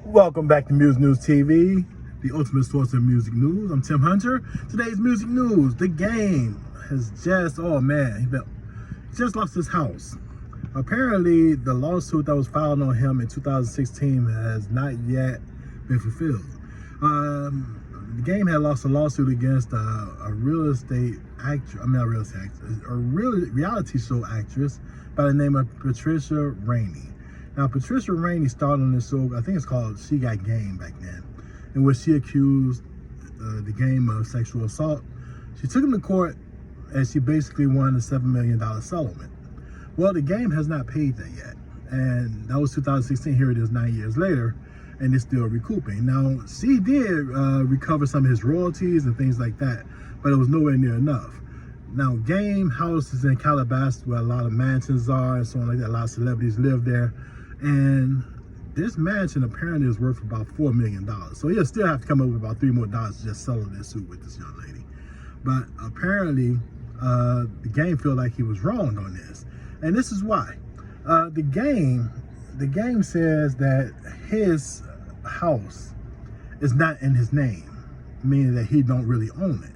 Welcome back to Music News TV, the ultimate source of music news. I'm Tim Hunter. Today's music news: The Game has just, just lost his house. Apparently, the lawsuit that was filed on him in 2016 has not yet been fulfilled. The Game had lost a lawsuit against a real estate actress, a reality show actress by the name of Patricia Rainey. Now, Patricia Rainey started on this show, I think it's called She Got Game back then, in which she accused the Game of sexual assault. She took him to court and she basically won a $7 million settlement. Well, the Game has not paid that yet. And that was 2016, here it is 9 years later, and it's still recouping. Now, she did recover some of his royalties and things like that, but it was nowhere near enough. Now, Game House is in Calabasas, where a lot of mansions are and so on like that. A lot of celebrities live there. And this mansion apparently is worth about $4 million. So he'll still have to come up with about $3 more to just settle this suit with this young lady. But apparently, the Game feel like he was wrong on this. And this is why. The game says that his house is not in his name, meaning that he don't really own it.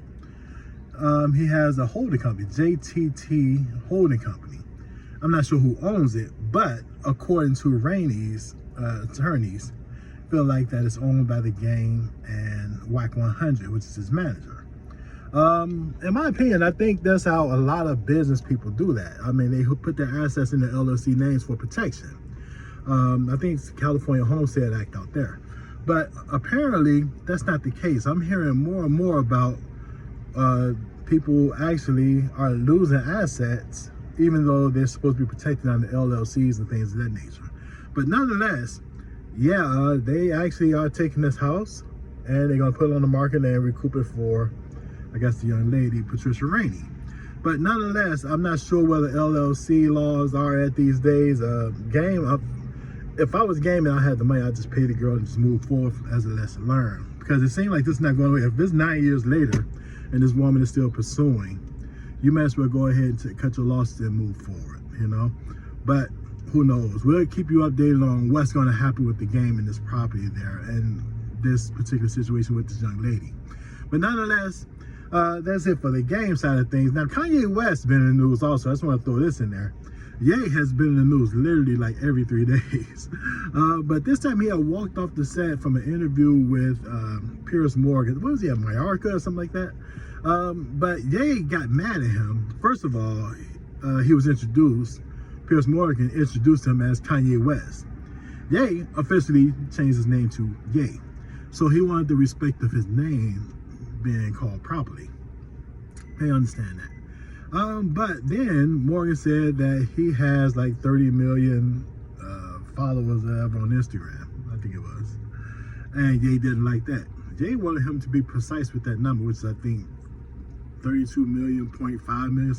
He has a holding company, JTT Holding Company. I'm not sure who owns it, but according to Rainey's attorneys, feel like that it's owned by the Game and WAC 100, which is his manager. In my opinion, I think that's how a lot of business people do that. I mean, they put their assets in the LLC names for protection. I think it's California Homestead Act out there. But apparently, that's not the case. I'm hearing more and more about people actually are losing assets even though they're supposed to be protected under LLCs and things of that nature. But nonetheless, yeah, they actually are taking this house and they're gonna put it on the market and recoup it for, I guess, the young lady, Patricia Rainey. But nonetheless, I'm not sure whether LLC laws are at these days. If I was Game and I had the money, I'd just pay the girl and just move forward as a lesson learned. Because it seems like this is not going away. If it's 9 years later and this woman is still pursuing, you might as well go ahead and cut your losses and move forward, you know? But who knows? We'll keep you updated on what's going to happen with the Game and this property there and this particular situation with this young lady. But nonetheless, that's it for the Game side of things. Now, Kanye West has been in the news also. I just want to throw this in there. Ye has been in the news literally like every 3 days. But this time he had walked off the set from an interview with Piers. What was he at, Mallorca or something like that? But Ye got mad at him. First of all, he was introduced, Piers Morgan introduced him as Kanye West. Ye officially changed his name to Ye. So he wanted the respect of his name being called properly. They understand that. But then Morgan said that he has like 30 million followers or whatever on Instagram, I think it was. And Ye didn't like that. Ye wanted him to be precise with that number, which is, I think, 32.5 million,